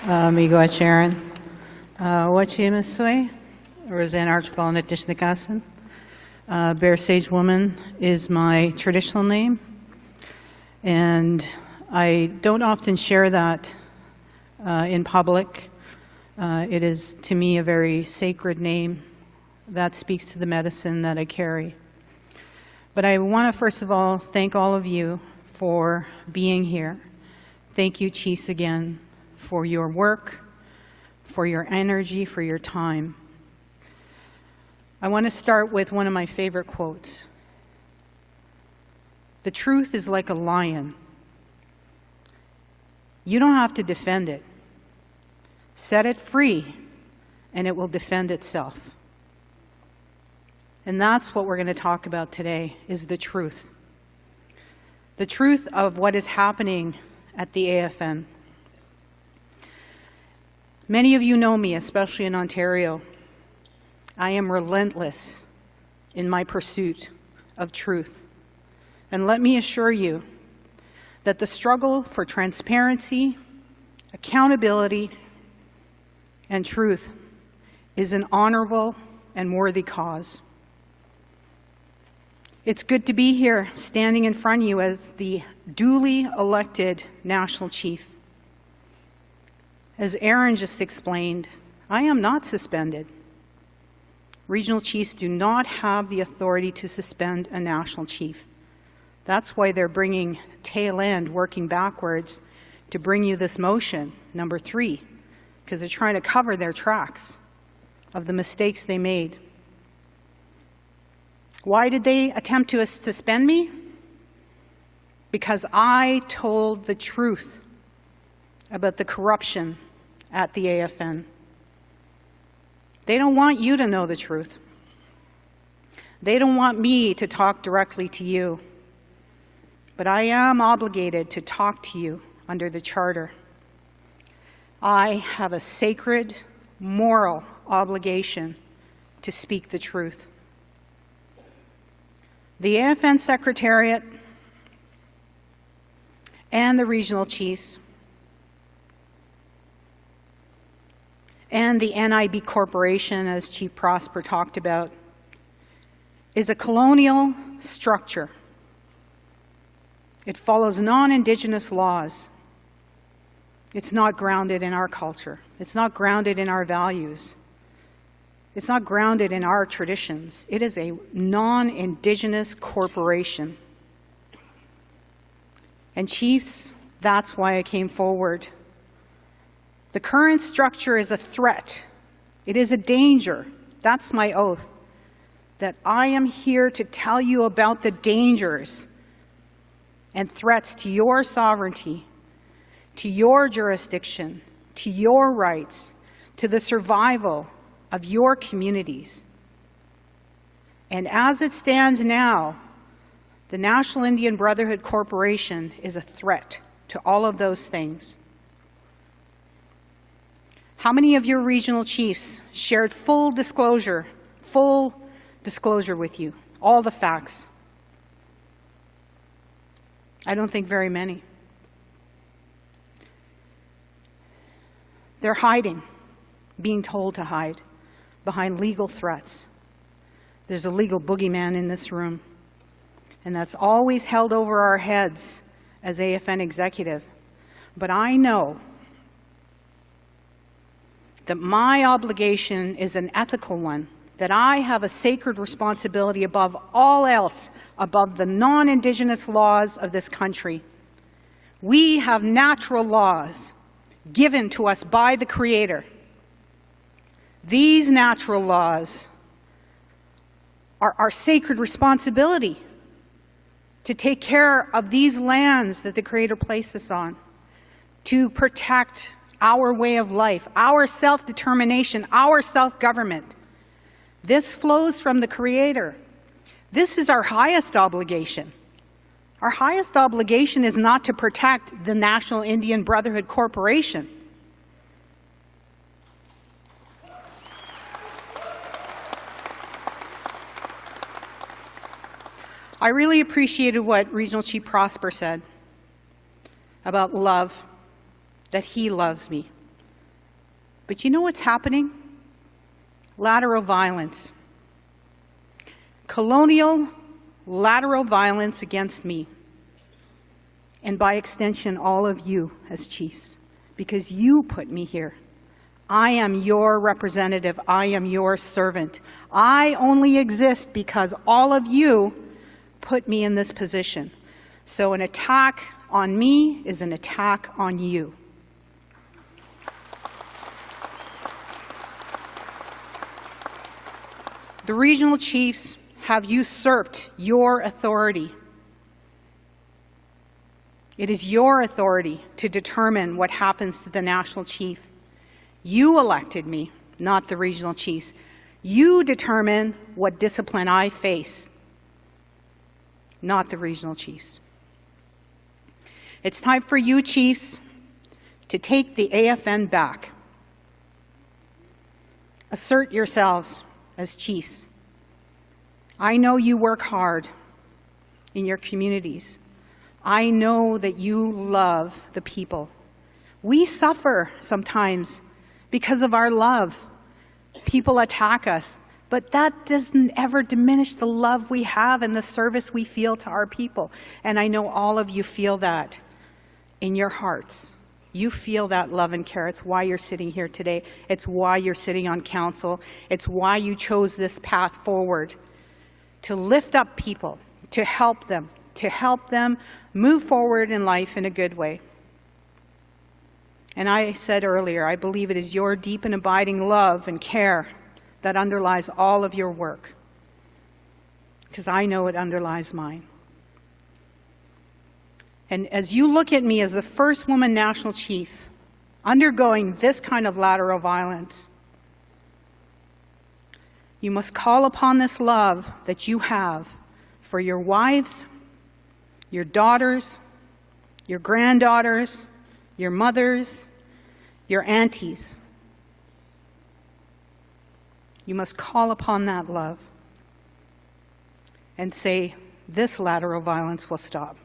Migo Sharon. Wachimiswe, RoseAnne Archibald at Dishnikasan. Bear Sage Woman is my traditional name, and I don't often share that in public. It is, to me, a very sacred name that speaks to the medicine that I carry. But I want to, first of all, thank all of you for being here. Thank you, Chiefs, again, for your work, for your energy, for your time. I want to start with one of my favorite quotes. The truth is like a lion. You don't have to defend it. Set it free, and it will defend itself. And that's what we're going to talk about today, is the truth. The truth of what is happening at the AFN. Many of you know me, especially in Ontario. I am relentless in my pursuit of truth. And let me assure you that the struggle for transparency, accountability, and truth is an honorable and worthy cause. It's good to be here standing in front of you as the duly elected National Chief. As Aaron just explained, I am not suspended. Regional chiefs do not have the authority to suspend a national chief. That's why they're bringing tail end, working backwards, to bring you this motion, number 3, because they're trying to cover their tracks of the mistakes they made. Why did they attempt to suspend me? Because I told the truth about the corruption at the AFN. They don't want you to know the truth. They don't want me to talk directly to you. But I am obligated to talk to you under the Charter. I have a sacred, moral obligation to speak the truth. The AFN Secretariat and the regional chiefs and the NIB Corporation, as Chief Prosper talked about, is a colonial structure. It follows non-Indigenous laws. It's not grounded in our culture. It's not grounded in our values. It's not grounded in our traditions. It is a non-Indigenous corporation. And Chiefs, that's why I came forward. The current structure is a threat. It is a danger. That's my oath. That I am here to tell you about the dangers and threats to your sovereignty, to your jurisdiction, to your rights, to the survival of your communities. And as it stands now, the National Indian Brotherhood Corporation is a threat to all of those things. How many of your regional chiefs shared full disclosure with you, all the facts? I don't think very many. They're hiding, being told to hide behind legal threats. There's a legal boogeyman in this room, and that's always held over our heads as AFN executive. But I know that my obligation is an ethical one, that I have a sacred responsibility above all else, above the non-Indigenous laws of this country. We have natural laws given to us by the Creator. These natural laws are our sacred responsibility to take care of these lands that the Creator placed us on, to protect our way of life, our self-determination, our self-government. This flows from the Creator. This is our highest obligation. Our highest obligation is not to protect the National Indian Brotherhood Corporation. I really appreciated what Regional Chief Prosper said about love, that he loves me. But you know what's happening? Lateral violence. Colonial lateral violence against me. And by extension, all of you as chiefs, because you put me here. I am your representative. I am your servant. I only exist because all of you put me in this position. So an attack on me is an attack on you. The regional chiefs have usurped your authority. It is your authority to determine what happens to the national chief. You elected me, not the regional chiefs. You determine what discipline I face, not the regional chiefs. It's time for you, chiefs, to take the AFN back. Assert yourselves as chiefs. I know you work hard in your communities. I know that you love the people. We suffer sometimes because of our love. People attack us, but that doesn't ever diminish the love we have and the service we feel to our people. And I know all of you feel that in your hearts. You feel that love and care. It's why you're sitting here today. It's why you're sitting on council. It's why you chose this path forward, to lift up people, to help them move forward in life in a good way. And I said earlier, I believe it is your deep and abiding love and care that underlies all of your work, because I know it underlies mine. And as you look at me as the first woman national chief undergoing this kind of lateral violence, you must call upon this love that you have for your wives, your daughters, your granddaughters, your mothers, your aunties. You must call upon that love and say, this lateral violence will stop.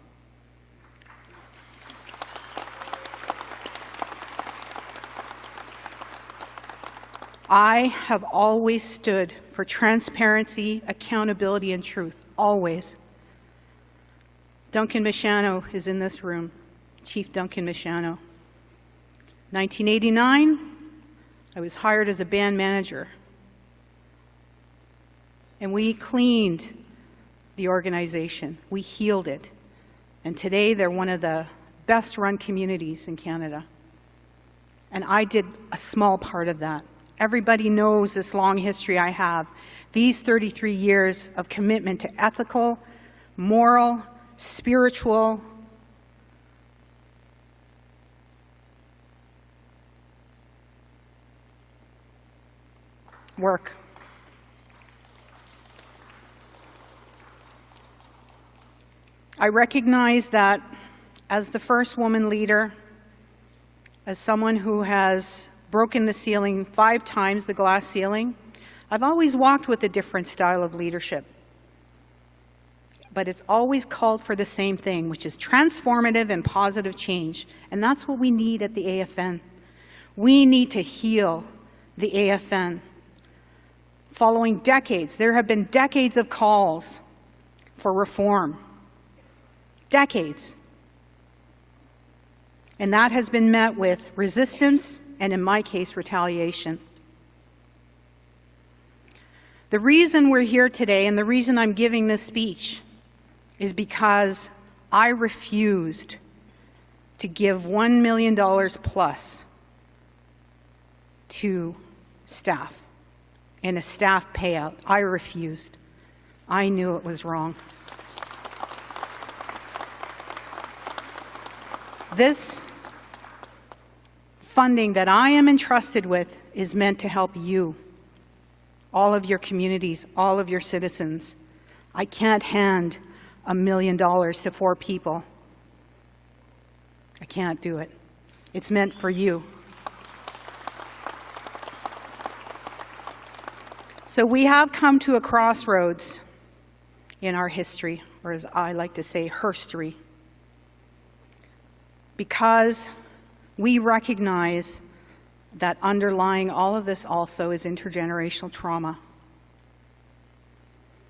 I have always stood for transparency, accountability, and truth, always. Duncan Michano is in this room, Chief Duncan Michano. 1989, I was hired as a band manager. And we cleaned the organization. We healed it. And today they're one of the best run communities in Canada. And I did a small part of that. Everybody knows this long history I have. These 33 years of commitment to ethical, moral, spiritual, work. I recognize that as the first woman leader, as someone who has broken the ceiling 5 times, the glass ceiling, I've always walked with a different style of leadership. But it's always called for the same thing, which is transformative and positive change. And that's what we need at the AFN. We need to heal the AFN. Following decades, there have been decades of calls for reform. Decades. And that has been met with resistance and, in my case, retaliation. The reason we're here today and the reason I'm giving this speech is because I refused to give $1 million plus to staff in a staff payout. I refused. I knew it was wrong. This funding that I am entrusted with is meant to help you, all of your communities, all of your citizens. I can't hand $1 million to 4 people. I can't do it. It's meant for you. So we have come to a crossroads in our history, or as I like to say, herstory, because we recognize that underlying all of this also is intergenerational trauma,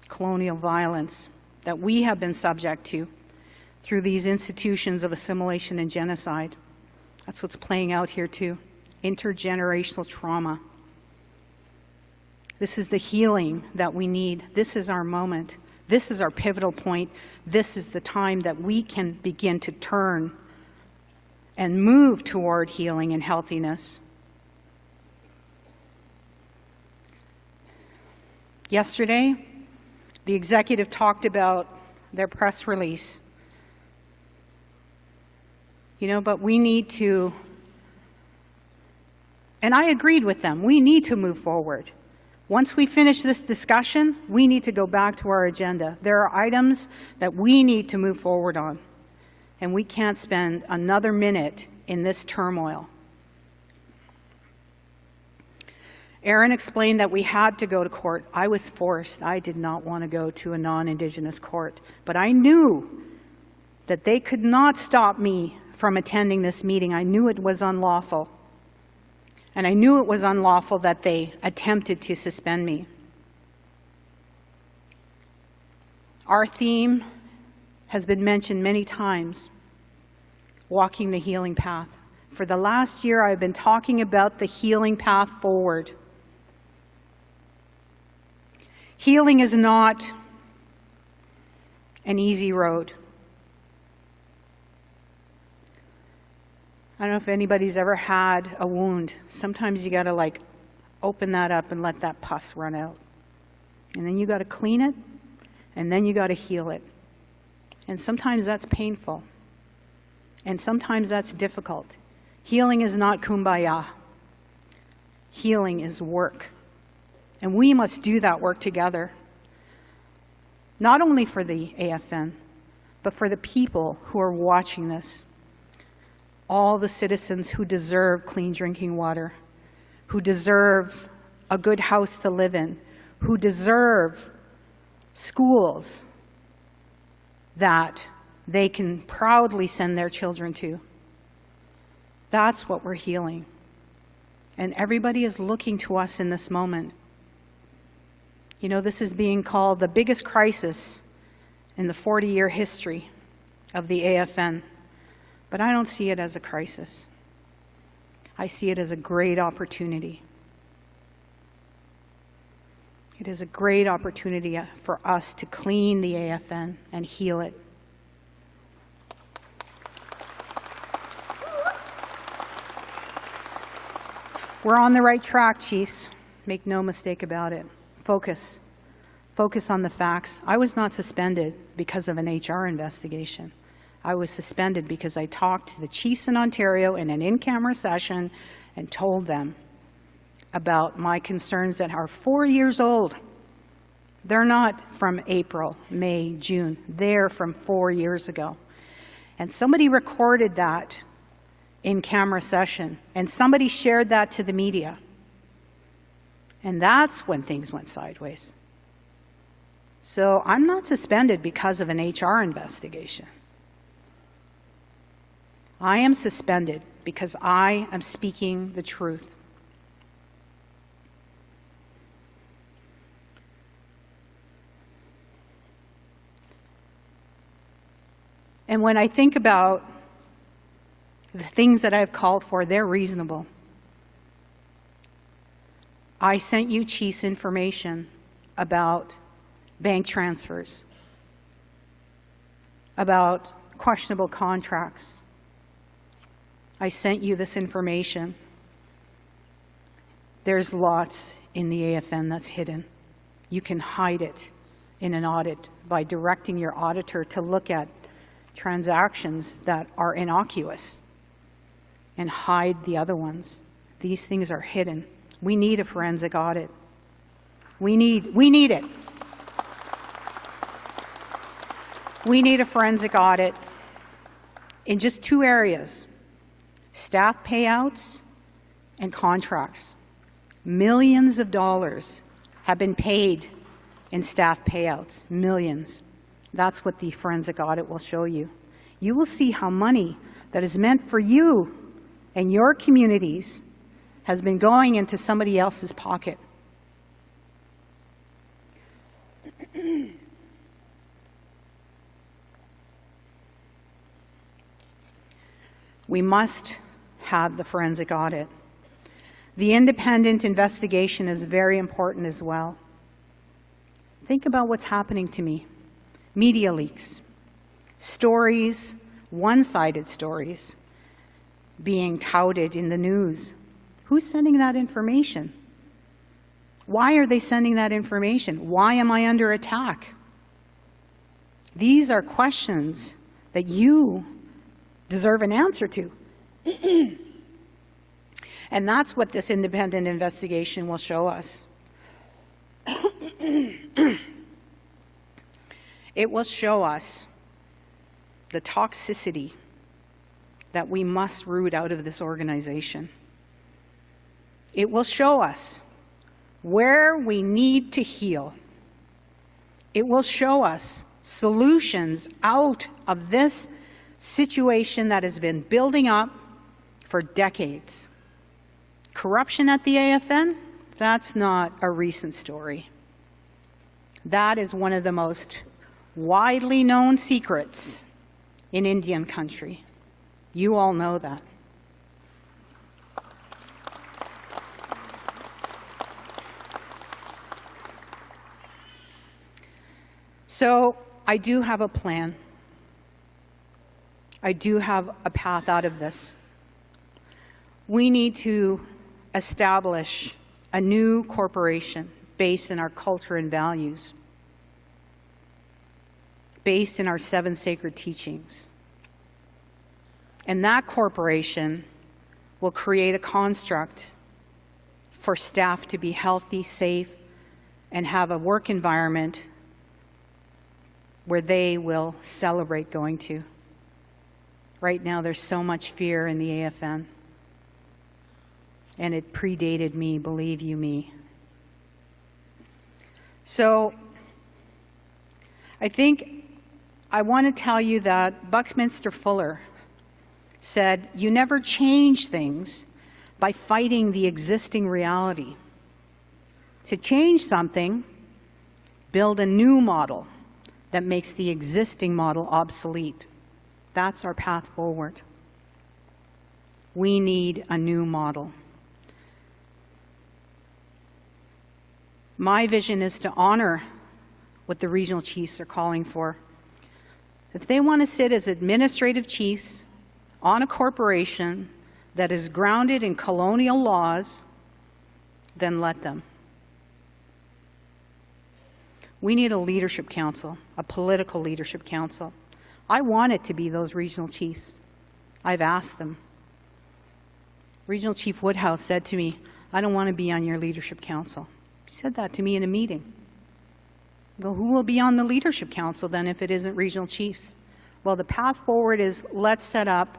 colonial violence that we have been subject to through these institutions of assimilation and genocide. That's what's playing out here too, intergenerational trauma. This is the healing that we need. This is our moment. This is our pivotal point. This is the time that we can begin to turn and move toward healing and healthiness. Yesterday, the executive talked about their press release. But we need to, and I agreed with them, we need to move forward. Once we finish this discussion, we need to go back to our agenda. There are items that we need to move forward on, and we can't spend another minute in this turmoil. Aaron explained that we had to go to court. I was forced. I did not want to go to a non-Indigenous court, but I knew that they could not stop me from attending this meeting. I knew it was unlawful. And I knew it was unlawful that they attempted to suspend me. Our theme has been mentioned many times, walking the healing path. For the last year, I've been talking about the healing path forward. Healing is not an easy road. I don't know if anybody's ever had a wound. Sometimes you gotta open that up and let that pus run out. And then you gotta clean it, and then you gotta heal it. And sometimes that's painful. And sometimes that's difficult. Healing is not kumbaya. Healing is work. And we must do that work together. Not only for the AFN, but for the people who are watching this. All the citizens who deserve clean drinking water, who deserve a good house to live in, who deserve schools that they can proudly send their children to. That's what we're healing. And everybody is looking to us in this moment. This is being called the biggest crisis in the 40-year history of the AFN. But I don't see it as a crisis. I see it as a great opportunity. It is a great opportunity for us to clean the AFN and heal it. We're on the right track, Chiefs. Make no mistake about it. Focus. Focus on the facts. I was not suspended because of an HR investigation. I was suspended because I talked to the chiefs in Ontario in an in-camera session and told them about my concerns that are 4 years old. They're not from April, May, June. They're from 4 years ago. And somebody recorded that in-camera session, and somebody shared that to the media. And that's when things went sideways. So I'm not suspended because of an HR investigation. I am suspended because I am speaking the truth. And when I think about the things that I've called for, they're reasonable. I sent you chiefs information about bank transfers, about questionable contracts. I sent you this information. There's lots in the AFN that's hidden. You can hide it in an audit by directing your auditor to look at transactions that are innocuous and hide the other ones. These things are hidden. We need a forensic audit. We need it. We need a forensic audit in just two areas: staff payouts and contracts. Millions of dollars have been paid in staff payouts, millions. That's what the forensic audit will show you. You will see how money that is meant for you and your communities has been going into somebody else's pocket. We must have the forensic audit. The independent investigation is very important as well. Think about what's happening to me. Media leaks, stories, one-sided stories being touted in the news. Who's sending that information? Why are they sending that information? Why am I under attack? These are questions that you deserve an answer to. And that's what this independent investigation will show us. It will show us the toxicity that we must root out of this organization. It will show us where we need to heal. It will show us solutions out of this situation that has been building up for decades. Corruption at the AFN, that's not a recent story. That is one of the most widely known secrets in Indian country. You all know that. So I do have a plan. I do have a path out of this. We need to establish a new corporation based in our culture and values, based in our 7 sacred teachings. And that corporation will create a construct for staff to be healthy, safe, and have a work environment where they will celebrate going to. Right now, there's so much fear in the AFN. And it predated me, believe you me. So I think I want to tell you that Buckminster Fuller said, "You never change things by fighting the existing reality. To change something, build a new model that makes the existing model obsolete." That's our path forward. We need a new model. My vision is to honor what the regional chiefs are calling for. If they want to sit as administrative chiefs on a corporation that is grounded in colonial laws, then let them. We need a leadership council, a political leadership council. I want it to be those regional chiefs. I've asked them. Regional Chief Woodhouse said to me, "I don't want to be on your leadership council." He said that to me in a meeting. Well, who will be on the leadership council then if it isn't regional chiefs? Well, the path forward is let's set up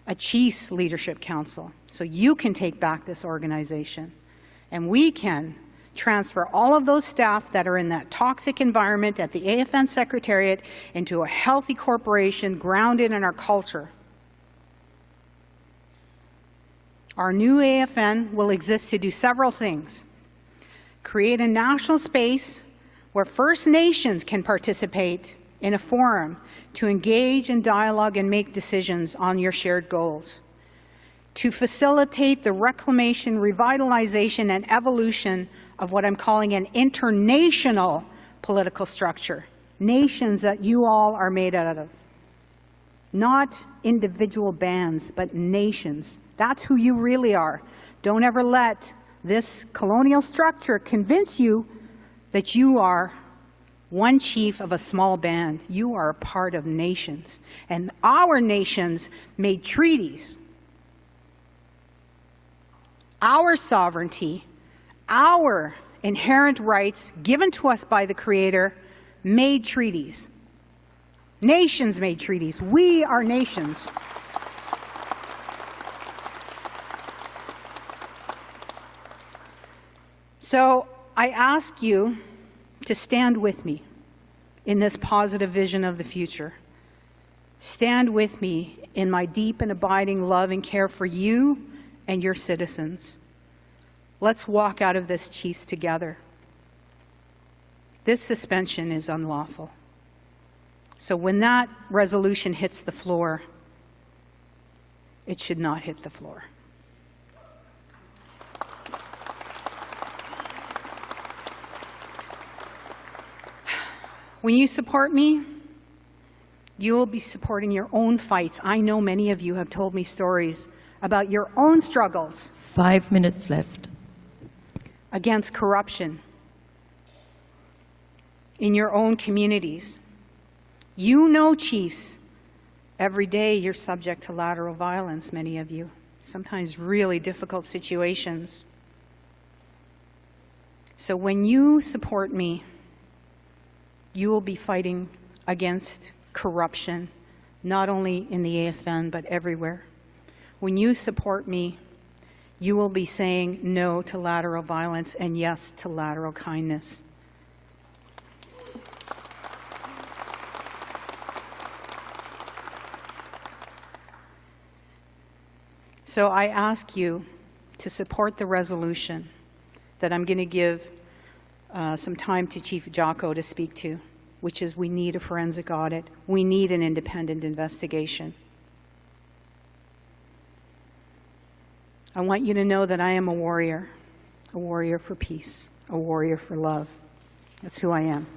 a chiefs leadership council so you can take back this organization and we can transfer all of those staff that are in that toxic environment at the AFN Secretariat into a healthy corporation grounded in our culture. Our new AFN will exist to do several things. Create a national space where First Nations can participate in a forum to engage in dialogue and make decisions on your shared goals. To facilitate the reclamation, revitalization, and evolution of what I'm calling an international political structure. Nations that you all are made out of. Not individual bands, but nations. That's who you really are. Don't ever let this colonial structure convince you that you are one chief of a small band. You are a part of nations. And our nations made treaties. Our sovereignty, our inherent rights given to us by the Creator made treaties. Nations made treaties. We are nations. So I ask you to stand with me in this positive vision of the future. Stand with me in my deep and abiding love and care for you and your citizens. Let's walk out of this, Chiefs, together. This suspension is unlawful. So when that resolution hits the floor, it should not hit the floor. When you support me, you will be supporting your own fights. I know many of you have told me stories about your own struggles. 5 minutes left. Against corruption in your own communities. You know, Chiefs, every day you're subject to lateral violence, many of you, sometimes really difficult situations. So when you support me, you will be fighting against corruption, not only in the AFN, but everywhere. When you support me, you will be saying no to lateral violence and yes to lateral kindness. So I ask you to support the resolution that I'm going to give some time to Chief Jocko to speak to, which is we need a forensic audit. We need an independent investigation. I want you to know that I am a warrior for peace, a warrior for love. That's who I am.